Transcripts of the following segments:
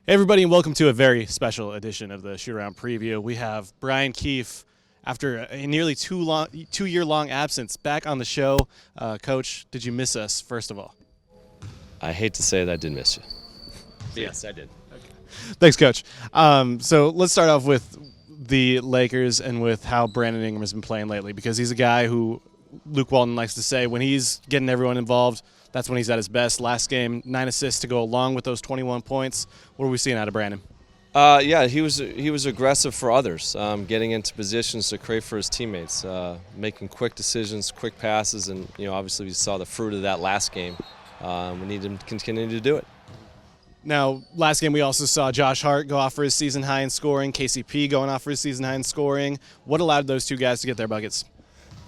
Hey everybody, and welcome to a very special edition of the Shootaround preview. We have Brian Keefe, after a nearly 2-year-long absence, back on the show. Coach, did you miss us, first of all? I hate to say it, I did miss you. Yes, I did. Thanks, Coach. So let's start off with the Lakers and with how Brandon Ingram has been playing lately, because he's a guy who Luke Walton likes to say when he's getting everyone involved, that's when he's at his best. Last game, 9 assists to go along with those 21 points. What are we seeing out of Brandon? Yeah, he was aggressive for others, getting into positions to create for his teammates, making quick decisions, quick passes, and obviously we saw the fruit of that last game. We need him to continue to do it. Now, last game we also saw Josh Hart go off for his season high in scoring, KCP going off for his season high in scoring. What allowed those two guys to get their buckets?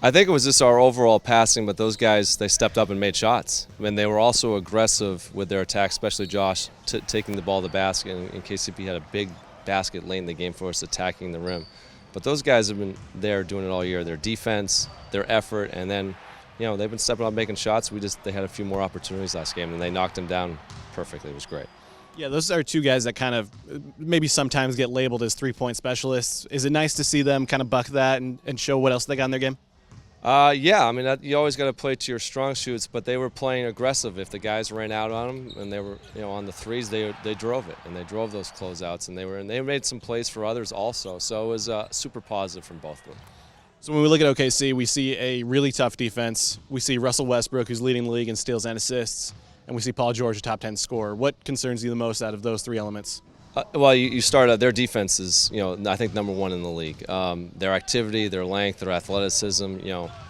I think it was just our overall passing, but those guys, they stepped up and made shots. And they were also aggressive with their attack, especially Josh, taking the ball to the basket. And KCP had a big basket late in the game for us, attacking the rim. But those guys have been there doing it all year. Their defense, their effort, and then they've been stepping up making shots. They had a few more opportunities last game, and they knocked them down perfectly. It was great. Yeah, those are two guys that kind of maybe sometimes get labeled as three-point specialists. Is it nice to see them kind of buck that and show what else they got in their game? Yeah, I mean, you always got to play to your strong suits, but they were playing aggressive. If the guys ran out on them and they were, on the threes, they drove it, and they drove those closeouts, and they made some plays for others also. So it was super positive from both of them. So when we look at OKC, we see a really tough defense. We see Russell Westbrook, who's leading the league in steals and assists, and we see Paul George, a top 10 scorer. What concerns you the most out of those three elements? Well, you start out, their defense is, I think number one in the league. Their activity, their length, their athleticism,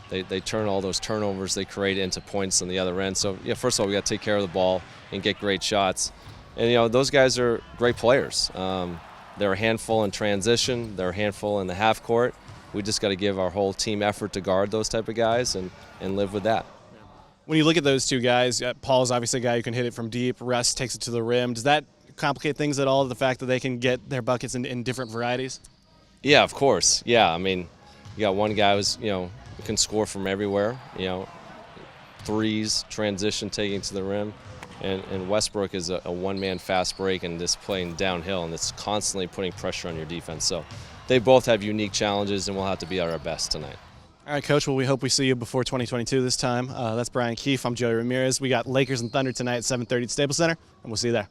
they turn all those turnovers they create into points on the other end. So, first of all, we got to take care of the ball and get great shots. And, those guys are great players. They're a handful in transition. They're a handful in the half court. We just got to give our whole team effort to guard those type of guys and live with that. When you look at those two guys, Paul's obviously a guy who can hit it from deep. Russ takes it to the rim. Does that complicate things at all, the fact that they can get their buckets in different varieties? Yeah, of course. Yeah, I mean, you got one guy who's, can score from everywhere, threes, transition, taking to the rim. And Westbrook is a one-man fast break and just playing downhill, and it's constantly putting pressure on your defense. So they both have unique challenges, and we'll have to be at our best tonight. All right, Coach. Well, we hope we see you before 2022 this time. That's Brian Keefe. I'm Joey Ramirez. We got Lakers and Thunder tonight at 7:30 at Staples Center, and we'll see you there.